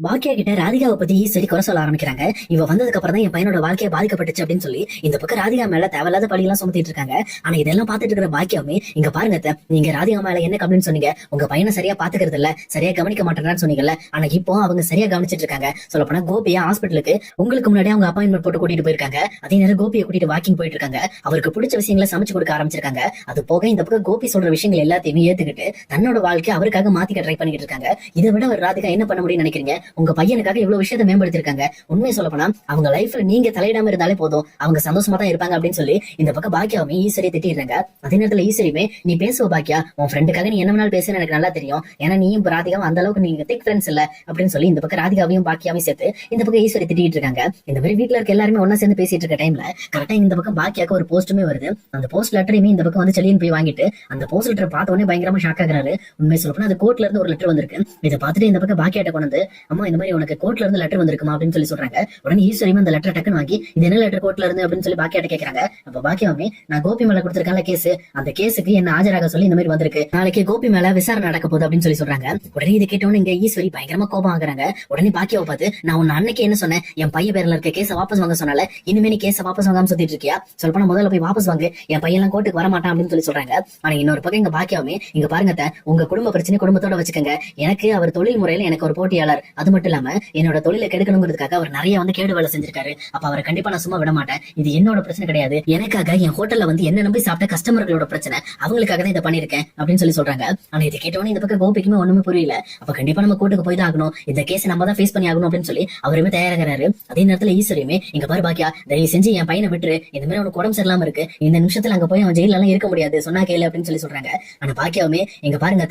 பாக்கியா கிட்ட ராதிகாவை பத்தி சரி குறை சொல்ல ஆரம்பிக்கிறாங்க. இவ வந்ததுக்கு அப்புறம் தான் என் பையனோட வாழ்க்கையை பாதிக்கப்பட்டுச்சு அப்படின்னு சொல்லி இந்த பக்கம் ராதிகா மேல தேவையில்லாத பழி எல்லாம் சுமத்திட்டு இருக்காங்க. ஆனா இதெல்லாம் பாத்துட்டு இருக்கிற பாக்கியாவுமே, இங்க பாருங்க அத்தை, நீங்க ராதிகா மேல என்ன கம்ப்ளைண்ட் சொன்னீங்க, உங்க பையனை சரியா பாத்துக்கிறது இல்ல, சரியா கவனிக்க மாட்டேன்னு சொன்னீங்கல்ல. ஆனா இப்போ அவங்க சரியா கவனிச்சிட்டு இருக்காங்க. சொல்ல போனா கோபியா ஹாஸ்பிட்டலுக்கு உங்களுக்கு முன்னாடி அவங்க அப்பாயின்மெண்ட் போட்டு கூட்டிட்டு போயிருக்காங்க. அதே நேரம் கோபியை கூட்டிட்டு வாக்கிங் போயிட்டு இருக்காங்க. அவருக்கு பிடிச்ச விஷயங்களை சமைச்சு கொடுக்க ஆரம்பிச்சிருக்காங்க. அது போக இந்த பக்கம் கோபி சொல்ற விஷயங்கள் எல்லாத்தையுமே ஏத்துக்கிட்டு தன்னோட வாழ்க்கையை அவருக்காக மாத்திக்க ட்ரை பண்ணிட்டு இருக்காங்க. இதை விட ஒரு ராதிகா என்ன பண்ண முடியும்னு நினைக்கிறீங்க? உங்க பையனுக்காக இவ்வளவு விஷயத்தை மேம்படுத்திருக்காங்க. உண்மையை சொல்ல போனா அவங்க லைஃப்ல நீங்க தலையிடாம இருந்தாலே போதும், அவங்க சந்தோஷமா தான் இருப்பாங்க அப்படின்னு சொல்லி இந்த பக்கம் பாக்கியாவுமே ஈஸ்வரியை திட்டிடுறாங்க. அதே நேரத்துல ஈஸ்வரியுமே, நீ பேசுவ பாக்கியா, உன் ஃப்ரெண்டுக்காக நீ என்ன வேணாலும் பேசுன்னு எனக்கு நல்லா தெரியும், ஏன்னா நீயும் ராதிகாவும் அந்த அளவுக்கு நீங்க திக் ஃப்ரெண்ட்ஸ் இல்ல அப்படின்னு சொல்லி இந்த பக்கம் ராதிகாவையும் பாக்கியாவையும் சேர்த்து இந்த பக்கம் ஈஸ்வரி திட்டிட்டு இருக்காங்க. இந்த மாதிரி வீட்டுல இருக்க எல்லாருமே ஒன்னா சேர்ந்து பேசிட்டு இருக்க டைம்ல கரெக்டா இந்த பக்கம் பாக்கியாக்கு ஒரு போஸ்ட்டுமே வருது. அந்த போஸ்ட் லெட்டரையுமே இந்த பக்கம் வந்து செல்லின்னு போய் வாங்கிட்டு அந்த போஸ்ட் லெட்டர் பார்த்த உடனே பயங்கரமா ஷாக் ஆகுறாரு. உண்மையை சொல்ல போனா அது கோர்ட்ல இருந்து ஒரு லெட்டர் வந்திருக்கு. இதை பார்த்துட்டு இந்த பக்கம் பாக்கியாட்ட கொண்டு வந்து, அம்மா இந்த மாதிரி உனக்கு கோர்ட்ல இருந்து லெட்டர் வந்திருக்குமா அப்படின்னு சொல்லி சொல்றாங்க. உடனே ஈஸ்வரியும் அந்த லெட்டர் டக்குன்னு வாங்கி, இது என்ன லெட்டர் கோர்ட்ல இருந்து அப்படின்னு சொல்லி பாக்கியாட்ட கேட்கறாங்க. அப்ப பாக்கியாவுமே, நான் கோபி மேல கொடுத்திருக்கான கேஸ், அந்த கேஸுக்கு என்ன ஆஜராக சொல்லி இந்த மாதிரி வந்திருக்கு, நாளைக்கு கோபி மேல விசாரணை நடக்க போகுது அப்படின்னு சொல்லி சொல்றாங்க. உடனே இதை கேட்டவொன்னு இங்க ஈஸ்வரி பயங்கரமா கோபம் ஆகுறாங்க. உடனே பாக்கியாவை பார்த்து, நான் உன்ன அன்னைக்கு என்ன சொன்னேன், என் பையன் பேர்ல இருக்க கேஸை வாபஸ் வாங்க சொன்னால, இனிமே நீ கேஸை வாபஸ் வாங்காம சுத்திட்டு இருக்கியா, சொல்லப்போனா முதல்ல போய் வாபஸ் வாங்க, என் பையன் எல்லாம் கோர்ட்டுக்கு வர மாட்டான் அப்படின்னு சொல்லி சொல்றாங்க. ஆனா இன்னொரு பக்கம் இங்க பாக்கியாவுமே, இங்க பாருங்க உங்க குடும்ப பிரச்சனை குடும்பத்தோட வச்சுக்கோங்க, எனக்கு அவர் தொழில் முறையில எனக்கு ஒரு போட்டியாளர், அது மட்டும் இல்லாம என்னோட தொழிலை கெடுக்கணுங்கிறதுக்காக அவர் நிறைய வந்து கேடு வேலை செஞ்சிருக்காரு. அப்ப அவரை கண்டிப்பா நான் சும்மா விட மாட்டேன். இது என்னோட பிரச்சனை கிடையாது, எனக்காக என் ஹோட்டல்ல வந்து என்ன நம்பி சாப்பிட்ட கஸ்டமர்களோட பிரச்சனை, அவங்களுக்காக தான் இதை பண்ணிருக்கேன் அப்படின்னு சொல்லி சொல்றாங்க. ஆனா இதை கேட்டவொன்னே இந்த பக்கம் கோபிக்குமே ஒண்ணுமே புரியல. அப்ப கண்டிப்பா நம்ம கோர்ட்டுக்கு போய் தான் ஆகணும், இந்த கேஸ் நம்ம தான் ஃபேஸ் பண்ணி ஆகணும் அப்படின்னு சொல்லி அவருமே தயாராகிறாரு. அதே நேரத்துல ஈஸ்வரியுமே, இங்க பாரு பாக்கியா, தயவு செஞ்சு என் பையனை விட்டுரு, இந்த மாதிரி அவனுக்கு உடம்பு சரியில்லாம இருக்கு, இந்த நிமிஷத்துல அங்க போய் அவன் ஜெயில எல்லாம் இருக்க முடியாது, சொன்னா கேளு அப்படின்னு சொல்லி சொல்றாங்க. ஆனா பாக்கியாவுமே, இங்க பாருங்க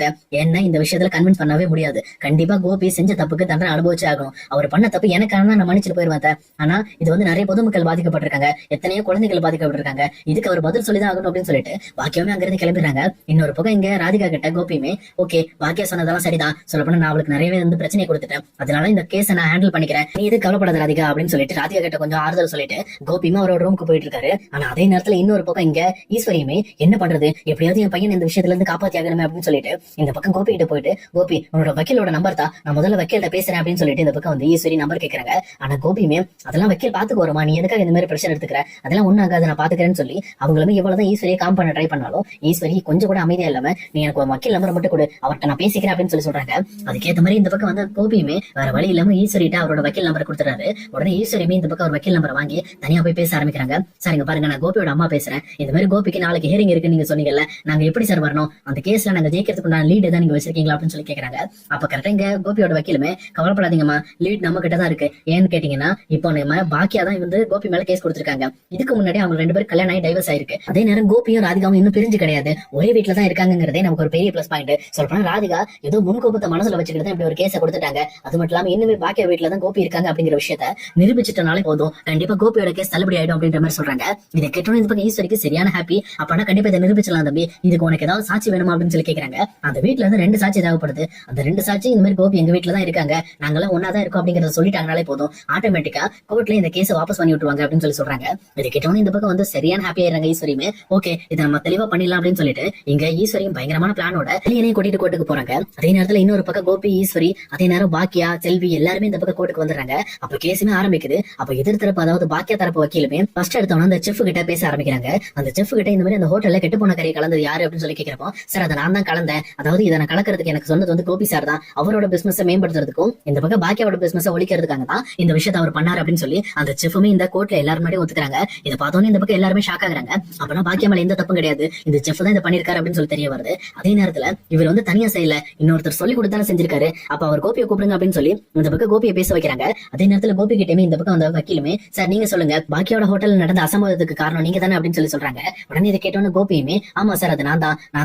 என்ன இந்த விஷயத்துல கன்வின்ஸ் பண்ணவே முடியாது, கண்டிப்பா கோபி செஞ்ச தப்புக்கு தண்டனை அனுபவிச்சு ஆகணும், அவர் பண்ண தப்பு எனக்கான நான் மன்னிச்சுட்டு போயிருவேன். ஆனா இது வந்து நிறைய பொதுமக்கள் பாதிக்கப்பட்டிருக்காங்க, எத்தனையோ குழந்தைகள் பாதிக்கப்பட்டிருக்காங்க, இதுக்கு அவர் பதில் சொல்லிதான் ஆகணும் அப்படின்னு சொல்லிட்டு பாக்கியமே அங்கிருந்து கிளம்பிடுறாங்க. இன்னொரு பக்கம் இங்க ராதிகா கிட்ட கோபியுமே, ஓகே பாக்கியா சொன்னதெல்லாம் சரிதான், சொல்ல போனா நான் அவளுக்கு நிறையவே வந்து பிரச்சனை கொடுத்துட்டேன், அதனால இந்த கேஸை நான் ஹேண்டில் பண்ணிக்கிறேன், நீ இது கவலைப்படாத ராதிகா அப்படின்னு சொல்லிட்டு ராதிகா கிட்ட கொஞ்சம் ஆறுதல் சொல்லிட்டு கோபியுமே அவரோட ரூமுக்கு போயிட்டு இருக்காரு. ஆனா அதே நேரத்துல இன்னொரு பக்கம் இங்க ஈஸ்வரியுமே, என்ன பண்றது, எப்படியாவது என் பையன் இந்த விஷயத்துல இருந்து காப்பாத்தி ஆகணுமே அப்படின்னு சொல்லிட்டு இந்த பக்கம் கோபி கிட்ட போயிட்டு, கோபி உன்னோட வக்கீலோட நம்பர் தான், நான் முதல்ல வக்கீல்கிட்ட பேசுறேன் அப்படின்னு சொல்லிட்டு இந்த பக்கம் வந்து ஈஸ்வரி நம்பர் கேட்கறாங்க. ஆனா கோபியுமே, அதெல்லாம் வக்கீல் பாத்துக்கு வருமா, நீ எதுக்காக இந்த மாதிரி பிரச்சனை எடுத்துக்கிற, அதெல்லாம் ஒண்ணு ஆகாது நான் பாத்துக்கிறேன்னு சொல்லி அவங்களுமே எவ்வளவுதான் ஈஸ்வரியை காம் பண்ண ட்ரை பண்ணாலும் ஈஸ்வரி கொஞ்சம் கூட அமைதியா இல்லாம, நீ எனக்கு ஒரு வக்கீல் நம்பர் மட்டும் கொடு, அவர்கிட்ட நான் பேசிக்கிறேன் அப்படின்னு சொல்லி சொல்றாங்க. அதுக்கேற்ற மாதிரி இந்த பக்கம் வந்து கோபியுமே வேற வழி இல்லாம ஈஸ்வரிட்ட அவரோட வக்கீல் நம்பர் கொடுத்துறாரு. உடனே ஈஸ்வரியுமே இந்த பக்கம் ஒரு வக்கீல் நம்பரை வாங்கி தனியா போய் பேச ஆரம்பிக்கிறாங்க. சார் இங்க பாருங்க, நான் கோபியோட அம்மா பேசுறேன், இந்த மாதிரி கோபிக்கு நாளைக்கு ஹியரிங் இருக்கு நீங்க சொன்னீங்கல்ல, நாங்க எப்படி சார் வரணும், அந்த கேஸ்ல நாங்க ஜெயிக்கிறதுக்கு நான் லீட் தான் நீங்க வச்சிருக்கீங்களா அப்படின்னு சொல்லி கேக்குறாங்க. அப்ப கரெக்டா இங்க கோபியோட வக்கீலுமே, கவலைப்படாதீங்கம்மா, லீட் நம்ம கிட்ட தான் இருக்கு, ஏன்னு கேட்டீங்கன்னா இப்போ நம்ம பாக்கியா தான் வந்து கோபி மேல கேஸ் கொடுத்திருக்காங்க, இதுக்கு முன்னாடி அவங்க ரெண்டு பேரும் கல்யாணம் ஆகி டைவர்ஸ் ஆயிருக்கு, அதே நேரம் கோபியும் ராதிகாவும் இன்னும் பிரிஞ்சு கிடையாது, ஒரே வீட்டுல தான் இருக்காங்கிறதே நமக்கு ஒரு பெரிய பிளஸ் பாயிண்ட். சொல்லப்போனா ராதிகா ஏதோ முன்கோபத்தை மனசுல வச்சுக்கிட்டு தான் இப்படி ஒரு கேஸை கொடுத்துட்டாங்க, அது மட்டும் இல்லாம இன்னுமே பாக்கியா வீட்டுல தான் கோபி இருக்காங்க அப்படிங்கிற விஷயத்த நிரூபிச்சிட்டனாலே போதும், கண்டிப்பா கோபியோட கேஸ் தள்ளுபடி ஆயிடும் அப்படின்ற மாதிரி சொல்றாங்க. இதை கேட்டோம் இந்த பக்கம் ஈஸ்வரிக்கு சரியான ஹாப்பி. அப்பனா கண்டிப்பா இதை நிரூபிச்சலாம் தம்பி, இதுக்கு உனக்கு ஏதாவது சாட்சி வேணுமா அப்படின்னு சொல்லி கேக்குறாங்க. அந்த வீட்டுல இருந்து 2 சாட்சி தேவைப்படுது, அந்த 2 சாட்சி இந்த மாதிரி கோபி எங்க வீட்டுல தான் இருக்காங்க, நாங்களாம் ஒன்னா தான் இருக்கோம் அப்படிங்கறத சொல்லிட்டாங்கனாலே போதும், ஆட்டோமேட்டிக்கா கோர்ட்ல இந்த கேஸை வாபஸ் பண்ணி விட்டுருவாங்க அப்படின்னு சொல்லி சொல்றாங்க. இதை கேட்டோம் இந்த பக்கம் வந்து சரியான ஹாப்பி ஆயிடுறாங்க ஈஸ்வரியுமே. ஓகே இதை நம்ம தெளிவா பண்ணிடலாம் அப்படின்னு சொல்லிட்டு இங்க ஈஸ்வரியும் பயங்கரமான பிளானோட வெளியனையும் கூட்டிட்டு கோர்ட்டுக்கு போறாங்க. அதே நேரத்துல இன்னொரு பக்கம் கோபி, ஈஸ்வரி, அதே நேரம் பாக்கியா, செல்வி எல்லாருமே இந்த பக்கம் கோர்ட்டுக்கு வந்துடுறாங்க. அப்ப கேஸுமே ஆரம்பிக்குது. அப்ப எதிர்த்தரப்பு அதாவது பாக்கியா தரப்பு வக்கீலுமே ஃபர்ஸ்ட் எடுத்தவன அந்த செஃப் கிட்ட பேச ஆரம்பிக்கிறாங்க. அந்த செஃப் கிட்ட இந்த மாதிரி அந்த ஹோட்டல்ல கெட்டு போன கறி கலந்தது யாரு அப்படின்னு சொல்லி கேட்கிறப்போ, சார் அதை நான் தான் கலந்தேன், அதாவது இதை நான் கலக்கிறதுக்கு எனக்கு சொன்னது வந்து கோபி சார் தான், அவரோட பிசினஸ் மேம்படுத்துறதுக்கும் இந்த பக்கம் பாக்கியாவோட பிசினஸ் ஒழிக்கிறதுக்காக தான் இந்த விஷயத்தை அவர் பண்ணாரு அப்படின்னு சொல்லி அந்த செஃப்மே இந்த கோர்ட்ல எல்லாரும் முன்னாடி ஒத்துக்கிறாங்க. இதை பார்த்தோன்னே இந்த பக்கம் எல்லாருமே ஷாக் ஆகுறாங்க. அப்பனா பாக்கியா மேல எந்த தப்பும் கிடையாது, இந்த செஃப் தான் இதை பண்ணிருக்காரு அப்படின்னு சொல்லி தெரிய வருது. அதே நேரத்துல இவர் வந்து தனியா செய்யல, இன்னொருத்தர் சொல்லி கொடுத்தாலும் செஞ்சிருக்காரு, அப்ப அவர் கோபியை கூப்பிடுங்க அப்படின்னு சொல்லி இந்த பக்கம் கோபியை பேச வைக்கிறாங்க. அதே நேரத்துல கோபி கிட்டமே இந்த பக்கம் அந்த வக்கீலுமே, சார் நீங்க சொல்லுங்க, பாக்கியோட ஹோட்டல் நடந்த அசம்பவத்துக்கு காரணம் நீங்க தானே அப்படின்னு சொல்லி சொல்றாங்க. உடனே இதை கேட்டோன்னு கோபியுமே, ஆமா சார் அது நான்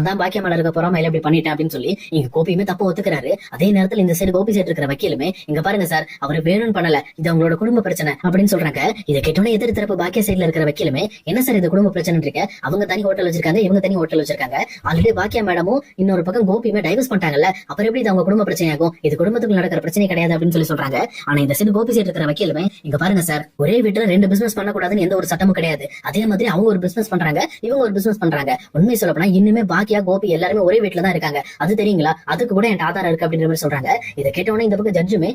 தான் பாக்கியா மேல இருக்க பொறாமையில இப்படி பண்ணிட்டேன் அப்படின்னு சொல்லி இங்க கோபியுமே தப்பு ஒத்துக்கிறாரு. அதே நேரத்துல இந்த சைடு கோபி சைடு இருக்கிற வக்கீலுமே, இங்க பாருங்க சார் அவர் வேணும்னு பண்ணல, இது அவங்களோட குடும்ப பிரச்சனை அப்படின்னு சொல்றாங்க. இதை கேட்டோன்னே எதிர் தரப்பு பாக்கியா சைடுல இருக்கிற வக்கீலுமே, என்ன சார் இது குடும்ப பிரச்சனை இருக்க, அவங்க தனி ஹோட்டல் வச்சிருக்காங்க, இவங்க தனி ஹோட்டல் வச்சிருக்காங்க, ஆல்ரெடி பாக்கியா மேடமும் இன்னொரு பக்கம் கோபியுமே டைவர்ஸ் பண்ணிட்டாங்கல்ல, அப்புறம் எப்படி இது அவங்க குடும்ப பிரச்சனை ஆகும், இது குடும்பத்துக்கு நடக்கிற பிரச்சனை கிடையாது அப்படின்னு சொல்லி சொல்றாங்க. ஆனா இந்த சைடு கோபி சைடு இருக்கிற வக்கீலுமே, இங்க பாருங்க சார் ஒரே வீட்டுல 2 பிசினஸ் பண்ணக்கூடாதுன்னு எந்த ஒரு சட்டமும் கிடையாது, அதே மாதிரி அவங்க ஒரு பிசினஸ் பண்றாங்க, இவங்க ஒரு பிசினஸ் பண்றாங்க, உண்மை சொல்ல போனா இன்னுமே பாக்கியா கோபி எல்லாருமே ஒரே வீட்டுல தான் இருக்காங்க, அது தெரியுங்களா, அதுக்கு கூட என் ஆதாரம் இருக்கு அப்படின்ற மாதிரி சொல்றாங்க. இதை கேட்டவொடனே இந்த பக்கம் ஜட்ஜுமே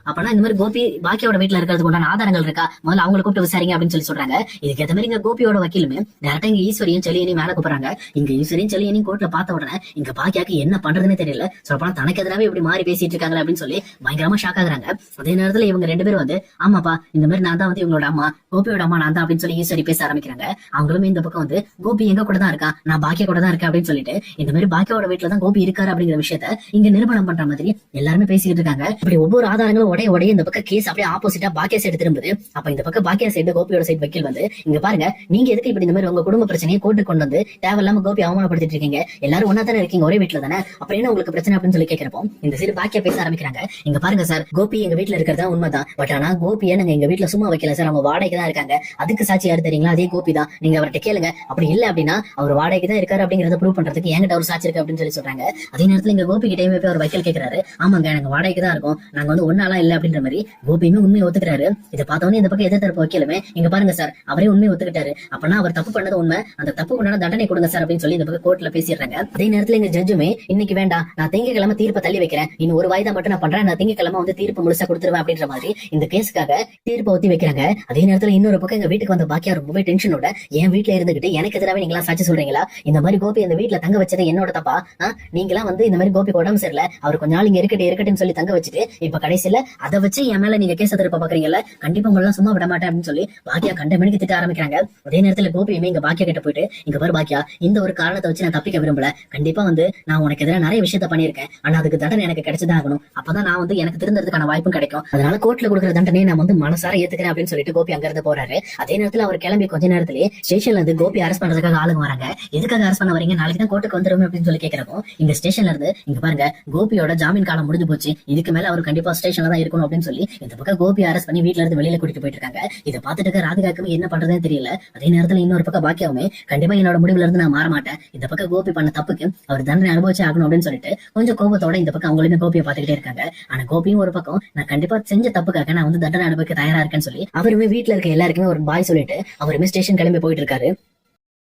அப்பனா இந்த மாதிரி கோபி பாக்கியோட வீட்டுல இருக்கிறதுக்கு உண்டான ஆதாரங்கள் இருக்கா, முதல்ல அவங்களை கூப்பிட்டு விசாரிங்க அப்படின்னு சொல்லி சொல்றாங்க. இதுக்கு ஏற்ற மாதிரி இங்க கோபியோட வக்கீலுமே டேரக்டா இங்க ஈஸ்வரியும் செலியனையும் மேல கூப்பிடுறாங்க. இங்க ஈஸ்வரியும் செலியனையும் கோர்ட்ல பார்த்த உடனே இங்க பாக்கியாக்கு என்ன பண்றதுன்னு தெரியல. சொல்லப்போனா தனக்கு எதிராவே இப்படி மாறி பேசிட்டு இருக்காங்களே அப்படின்னு சொல்லி பயங்கரமா ஷாக் ஆகுறாங்க. அதே நேரத்துல இவங்க ரெண்டு பேரும் வந்து ஆமாப்பா இந்த மாதிரி நான் தான் வந்து இவங்களோட அம்மா, கோபியோட அம்மா நான் தான் அப்படின்னு சொல்லி ஈஸ்வரி பேச ஆரம்பிக்கிறாங்க. அவங்களுமே இந்த பக்கம் வந்து கோபி எங்க கூட தான் இருக்கா, நான் பாக்கியா கூட தான் இருக்கேன் அப்படின்னு சொல்லிட்டு இந்த மாதிரி பாக்கியோட வீட்டுல தான் கோபி இருக்காரு அப்படிங்கிற விஷயத்த இங்க நிரூபணம் பண்ற மாதிரி எல்லாருமே பேசிட்டு இருக்காங்க. இப்படி ஒவ்வொரு ஆதாரங்களும் உடைய இந்த பக்கம் கேஸ் அப்படியே ஆப்போசிட்டா பாக்கியா சைடு திரும்புது. அப்ப இந்த பக்கம் பாக்கியா சைடு கோபியோட சைடு வக்கீல் வந்து இங்க பாருங்க, நீங்க எதுக்கு இப்படி இந்த மாதிரி உங்க குடும்ப பிரச்சனையை கோர்ட்டு கொண்டு வந்து தேவையில்லாம கோபி அவமானப்படுத்திட்டு இருக்கீங்க, எல்லாரும் ஒன்னா தானே இருக்கீங்க, ஒரே வீட்டுல தானே, அப்புறம் என்ன உங்களுக்கு பிரச்சனை அப்படின்னு சொல்லி கேட்கிறப்போ இந்த சைடு பாக்கியா பேச ஆரம்பிக்கிறாங்க. இங்க பாருங்க சார், கோபி எங்க வீட்டுல இருக்கிறதா உண்மைதான், பட் ஆனா கோபியை நாங்க எங்க வீட்டுல சும்மா வைக்கல சார், அவங்க வாடகைக்கு தான் இருக்காங்க, அதுக்கு சாட்சி யாரு தெரியுங்களா, அதே கோபி தான், நீங்க அவர்கிட்ட கேளுங்க, அப்படி இல்ல அப்படின்னா அவர் வாடகைக்கு தான் இருக்காரு அப்படிங்கறத ப்ரூவ் பண்றதுக்கு என்கிட்ட ஒரு சாட்சி இருக்கு அப்படின்னு சொல்லி சொல்றாங்க. அதே நேரத்துல இங்க கோபி கிட்டயுமே போய் ஒரு வக்கீல் கேட்கிறாரு, ஆமாங்க நாங்க வாடகைக்கு தான் இருக்கோம், நாங்க வந்து ஒன்னாலாம் இல்ல அப்படின்ற மாதிரி கோபியுமே உண்மையை ஒத்துக்கிறாரு. இதை பார்த்தோன்னே இந்த பக்கம் எதிர்த்தரப்பு வக்கீலுமே இங்க பாருங்க சார், அவரே உண்மையை ஒத்துக்கிட்டாரு, அப்பனா அவர் தப்பு பண்ணது உண்மை, அந்த தப்பு உண்டான தண்டனை கொடுங்க சார் அப்படின்னு சொல்லி இந்த பக்கம் கோர்ட்ல பேசிடுறாங்க. அதே நேரத்துல எங்க ஜட்ஜுமே இன்னைக்கு வேண்டாம், நான் திங்கக்கிழமை தீர்ப்பை தள்ளி வைக்கிறேன், இன்னும் ஒரு வாய்தா மட்டும் நான் பண்றேன், நான் திங்கக்கிழமை வந்து தீர்ப்பு முழுசா கொடுத்துருவேன் அப்படின்ற மாதிரி இந்த கேஸுக்காக தீர்ப்பை ஒத்தி வைக்கிறாங்க. அதே நேரத்துல இன்னொரு பக்கம் எங்க வீட்டுக்கு வந்த பாக்கியா ரொம்பவே டென்ஷனோட என் வீட்டுல இருந்துகிட்டு எனக்கு எதிராக நீங்களா சாட்சி சொல்றீங்களா, இந்த மாதிரி கோபி அந்த வீட்டுல தங்க வச்சது என்னோட தப்பா, நீங்களா வந்து இந்த மாதிரி கோபி உடம்பு சரியில்ல, அவர் கொஞ்ச நாள் இங்க இருக்கட்டுன்னு சொல்லி தங்க வச்சுட்டு இப்ப கடைசியில அதை வச்சு என் மேல நீங்க கேஸ் திருப்ப பாக்குறீங்கல்ல, கண்டிப்பா உங்களை சும்மா விட மாட்டேன் அப்படின்னு சொல்லி பாக்கியா கண்ட மணிக்கு திட்ட ஆரம்பிக்கிறாங்க. அதே நேரத்துல கோபியுமே இங்க பாக்கியா கிட்ட போயிட்டு இங்க பாரு பாக்கியா, இந்த ஒரு காரணத்தை வச்சு நான் தப்பிக்க விரும்பல, கண்டிப்பா வந்து நான் உனக்கு எதிராக நிறைய விஷயத்த பண்ணிருக்கேன், ஆனா அதுக்கு தண்டனை எனக்கு கிடைச்சதான் ஆகணும், அப்பதான் நான் வந்து எனக்கு திருந்தறதுக்கான வாய்ப்பும் கிடைக்கும், அதனால கோர்ட்ல கொடுக்குற தண்டனையை நான் வந்து மனசார ஏத்துக்கிறேன் அப்படின்னு சொல்லிட்டு கோபி அங்க இருந்து போறாரு. அதே நேரத்துல அவர் கிளம்பி கொஞ்ச நேரத்திலேயே ஸ்டேஷன்ல இருந்து கோபி அரெஸ்ட் பண்றதுக்காக ஆளுங்க வராங்க. எதுக்காக அரெஸ்ட் பண்ண வரீங்க, நாளைக்கு தான் கோர்ட்டுக்கு வந்துரும் அப்படின்னு சொல்லி கேட்கிறப்போ இந்த ஸ்டேஷன்ல இருந்து இங்க பாருங்க கோபியோட ஜாமீன் காலம் முடிஞ்சு போச்சு, இதுக்கு மேல அவர் கண்டிப்பா ஸ்டேஷன்ல தான் இருக்கணும் அப்படின்னு சொல்லி இந்த பக்கம் கோபி அரெஸ்ட் பண்ணி வீட்டுல இருந்து வெளியில கூட்டிட்டு போயிட்டு இருக்காங்க. இதை பார்த்துட்டு ராதிகாக்குமே என்ன பண்றதுன்னு தெரியல. அதே நேரத்துல இன்னொரு பக்கம் பாக்கியாவுமே கண்டிப்பா என்னோட முடிவுல இருந்து நான் மாற மாட்டேன், இந்த பக்கம் கோபி பண்ண தப்புக்கு அவர் தண்டனை அனுபவிச்சு ஆகணும் அப்படின்னு சொல்லிட்டு கொஞ்சம் கோபத்தோட இந்த பக்கம் அவங்களுமே கோபியை பார்த்துக்கிட்டே இருக்காங்க. ஆனா கோபியும் ஒரு பக்கம் நான் கண்டிப்பா செஞ்ச தப்புக்காக நான் வந்து தண்டனை அனுபவிக்க தயாரா இருக்கேன்னு சொல்லி அவருமே வீட்டுல இருக்க எல்லாருக்குமே ஒரு பாய் சொல்லிட்டு அவருமே ஸ்டேஷன் கிளம்பி போயிட்டு இருக்காரு.